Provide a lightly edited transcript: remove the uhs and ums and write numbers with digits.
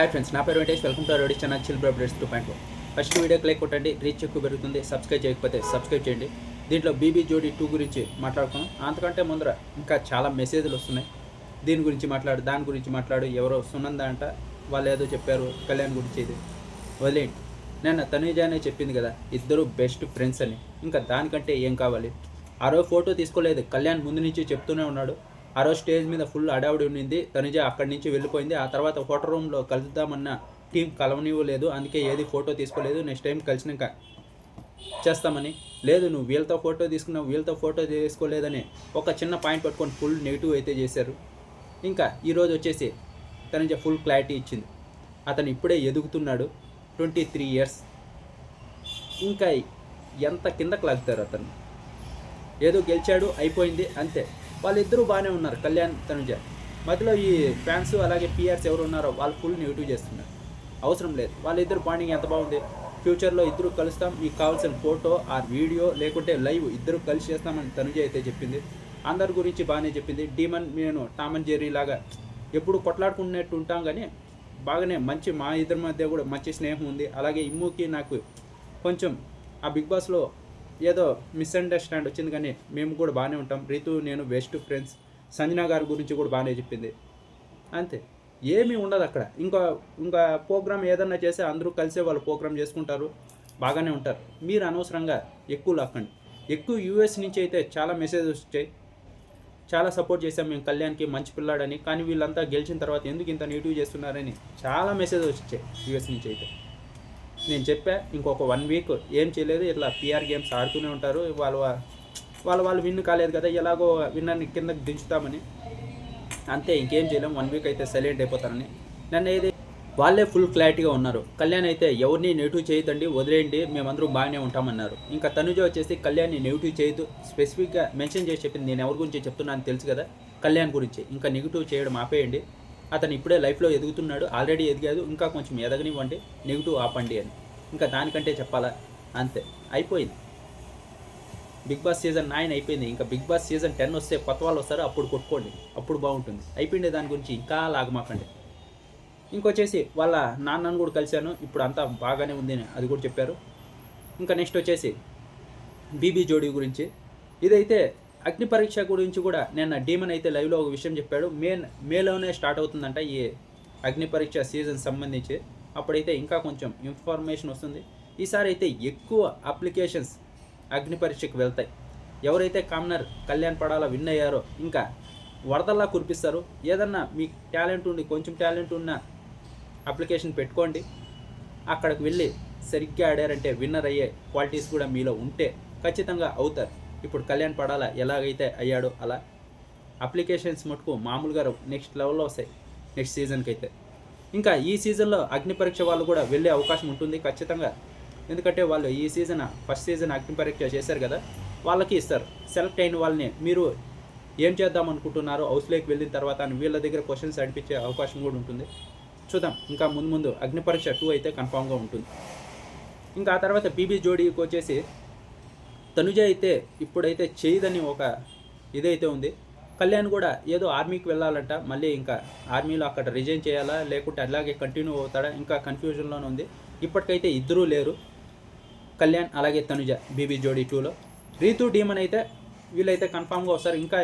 Hi friends, నా పేరు Venkatesh. Welcome to our channel chill bro updates 2.0. First వీడియోకి like కొట్టండి, రీచ్ ఎక్కువ పెరుగుతుంది. సబ్స్క్రైబ్ చేయకపోతే సబ్స్క్రైబ్ చేయండి. దీంట్లో బీబీ జోడీ 2 గురించి మాట్లాడుకున్నాం. అంతకంటే ముందర ఇంకా చాలా మెసేజ్లు వస్తున్నాయి. దీని గురించి మాట్లాడు, దాని గురించి మాట్లాడు. ఎవరో సునంద అంట, వాళ్ళు ఏదో చెప్పారు కళ్యాణ్ గురించి. ఇది వదిలేయండి. నేను తనుజానే చెప్పింది కదా, ఇద్దరు బెస్ట్ ఫ్రెండ్స్ అని. ఇంకా దానికంటే ఏం కావాలి? ఆ రోజు ఫోటో తీసుకోలేదు, కళ్యాణ్ ముందు నుంచి చెప్తూనే ఉన్నాడు. ఆ రోజు స్టేజ్ మీద ఫుల్ అడావుడి ఉండింది. తనుజ అక్కడి నుంచి వెళ్ళిపోయింది. ఆ తర్వాత ఫోటో రూమ్లో కలుద్దామన్న టీం కలవనివ్వలేదు. అందుకే ఏది ఫోటో తీసుకోలేదు. నెక్స్ట్ టైం కలిసినాక చేస్తామని. లేదు, నువ్వు వీళ్ళతో ఫోటో తీసుకున్నావు, వీళ్ళతో ఫోటో తీసుకోలేదని ఒక చిన్న పాయింట్ పట్టుకొని ఫుల్ నెగిటివ్ అయితే చేశారు. ఇంకా ఈరోజు వచ్చేసి తనుజ ఫుల్ క్లారిటీ ఇచ్చింది. అతను ఇప్పుడే ఎదుగుతున్నాడు, 23 years. ఇంకా ఎంత కిందకు లాగుతారు అతను? ఏదో గెలిచాడు, అయిపోయింది, అంతే. వాళ్ళిద్దరూ బాగానే ఉన్నారు, కళ్యాణ్ తనుజ. మధ్యలో ఈ ఫ్యాన్స్ అలాగే పిఆర్స్ ఎవరు ఉన్నారో వాళ్ళు ఫుల్ నెగిటివ్ చేస్తున్నారు. అవసరం లేదు. వాళ్ళిద్దరు బాండింగ్ ఎంత బాగుంది. ఫ్యూచర్లో ఇద్దరు కలుస్తాం, మీకు కావాల్సిన ఫోటో ఆ వీడియో లేకుంటే లైవ్ ఇద్దరు కలిసి చేస్తామని తనుజ అయితే చెప్పింది. అందరి గురించి బాగానే చెప్పింది. డీమన్ నేను టామ్ అండ్ జెర్రీ లాగా ఎప్పుడు కొట్లాడుకున్నట్టు ఉంటాం, కానీ బాగానే మంచి మా ఇద్దరి మధ్య కూడా మంచి స్నేహం ఉంది. అలాగే ఇమ్ముకి నాకు కొంచెం ఆ బిగ్ బాస్లో ఏదో మిస్అండర్స్టాండ్ వచ్చింది, కానీ మేము కూడా బాగానే ఉంటాం. రీతు నేను బెస్ట్ ఫ్రెండ్స్. సంజన గారి గురించి కూడా బాగానే చెప్పింది. అంతే, ఏమీ ఉండదు అక్కడ. ఇంకా ప్రోగ్రామ్ ఏదన్నా చేస్తే అందరూ కలిసే వాళ్ళు ప్రోగ్రామ్ చేసుకుంటారు, బాగానే ఉంటారు. మీరు అనవసరంగా ఎక్కువ లాక్కండి. ఎక్కువ యూఎస్ నుంచి అయితే చాలా మెసేజెస్ వచ్చాయి. చాలా సపోర్ట్ చేశాం మేము కళ్యాణ్కి, మంచి పిల్లాడని. కానీ వీళ్ళంతా గెలిచిన తర్వాత ఎందుకు ఇంత నెగిటివ్ చేస్తున్నారని చాలా మెసేజెస్ వచ్చాయి యూఎస్ నుంచి అయితే. నేను చెప్పా, ఇంకొక 1 week ఏం చేయలేదు, ఇట్లా పిఆర్ గేమ్స్ ఆడుతూనే ఉంటారు. వాళ్ళు విన్ కాలేదు కదా, ఎలాగో విన్నర్ని కిందకి దించుతామని. అంతే, ఇంకేం చేయలేం. 1 week అయితే సైలెంట్ అయిపోతారని. నన్ను ఏది వాళ్ళే ఫుల్ క్లారిటీగా ఉన్నారు. కళ్యాణ్ అయితే ఎవరిని నెగిటివ్ చేయదండి, వదిలేయండి, మేమందరూ బాగానే ఉంటామన్నారు. ఇంకా తనుజ వచ్చేసి కళ్యాణ్ని నెగిటివ్ చేయదు, స్పెసిఫిక్గా మెన్షన్ చేసి చెప్పింది. నేను ఎవరి గురించి చెప్తున్నాను తెలుసు కదా, కళ్యాణ్ గురించి. ఇంకా నెగిటివ్ చేయడం ఆపేయండి. అతను ఇప్పుడే లైఫ్లో ఎదుగుతున్నాడు, ఆల్రెడీ ఎదిగాడు, ఇంకా కొంచెం ఎదగనివ్వండి, నెగిటివ్ ఆపండి అని. ఇంకా దానికంటే చెప్పాలా? అంతే, అయిపోయింది. బిగ్ బాస్ సీజన్ 9 అయిపోయింది. ఇంకా బిగ్ బాస్ సీజన్ 10 వస్తే కొత్త వాళ్ళు వస్తారు, అప్పుడు కొట్టుకోండి, అప్పుడు బాగుంటుంది. అయిపోయింది, దాని గురించి ఇంకా లాగమాకండి. ఇంకొచ్చేసి వాళ్ళ నాన్నను కూడా కలిశాను, ఇప్పుడు అంతా బాగానే ఉంది అని అది కూడా చెప్పారు. ఇంకా నెక్స్ట్ వచ్చేసి బీబీ జోడీ గురించి. ఇదైతే అగ్ని పరీక్ష గురించి కూడా నిన్న డీమన్ అయితే లైవ్లో ఒక విషయం చెప్పాడు. మేలోనే స్టార్ట్ అవుతుందంట ఈ అగ్ని పరీక్ష సీజన్ సంబంధించి. అప్పుడైతే ఇంకా కొంచెం ఇన్ఫర్మేషన్ వస్తుంది. ఈసారి అయితే ఎక్కువ అప్లికేషన్స్ అగ్ని పరీక్షకు వెళ్తాయి. ఎవరైతే కామనర్ కళ్యాణ్ పడాలా విన్ అయ్యారో ఇంకా వరదల్లా కురిపిస్తారు. ఏదన్నా మీకు టాలెంట్ ఉండి, కొంచెం టాలెంట్ ఉన్న అప్లికేషన్ పెట్టుకోండి. అక్కడికి వెళ్ళి సరిగ్గా ఆడారంటే విన్నర్ అయ్యే క్వాలిటీస్ కూడా మీలో ఉంటే ఖచ్చితంగా అవుతారు. ఇప్పుడు కళ్యాణ్ పడాలా ఎలాగైతే అయ్యాడో అలా అప్లికేషన్స్ మటుకు మామూలుగా నెక్స్ట్ లెవెల్లో వస్తాయి నెక్స్ట్ సీజన్కి అయితే. ఇంకా ఈ సీజన్లో అగ్ని పరీక్ష వాళ్ళు కూడా వెళ్ళే అవకాశం ఉంటుంది ఖచ్చితంగా. ఎందుకంటే వాళ్ళు ఈ సీజన్ ఫస్ట్ సీజన్ అగ్ని పరీక్ష చేశారు కదా, వాళ్ళకి ఇస్తారు. సెలెక్ట్ అయిన వాళ్ళని మీరు ఏం చేద్దాం అనుకుంటున్నారో హౌస్లోకి వెళ్ళిన తర్వాత అని వీళ్ళ దగ్గర క్వశ్చన్స్ అడిపించే అవకాశం కూడా ఉంటుంది. చూద్దాం, ఇంకా ముందు అగ్ని పరీక్ష 2 అయితే కన్ఫామ్గా ఉంటుంది. ఇంకా ఆ తర్వాత బీబీ జోడీకి వచ్చేసి తనుజ అయితే ఇప్పుడైతే చేయదని ఒక ఇదైతే ఉంది. కళ్యాణ్ కూడా ఏదో ఆర్మీకి వెళ్ళాలంట, మళ్ళీ ఇంకా ఆర్మీలో అక్కడ రిజైన్ చేయాలా లేకుంటే అలాగే కంటిన్యూ అవుతాడా, ఇంకా కన్ఫ్యూజన్లోనే ఉంది. ఇప్పటికైతే ఇద్దరూ లేరు, కళ్యాణ్ అలాగే తనుజ బీబీ జోడీ 2లో. రీతు డీమన్ అయితే వీళ్ళైతే కన్ఫామ్గా వస్తారు. ఇంకా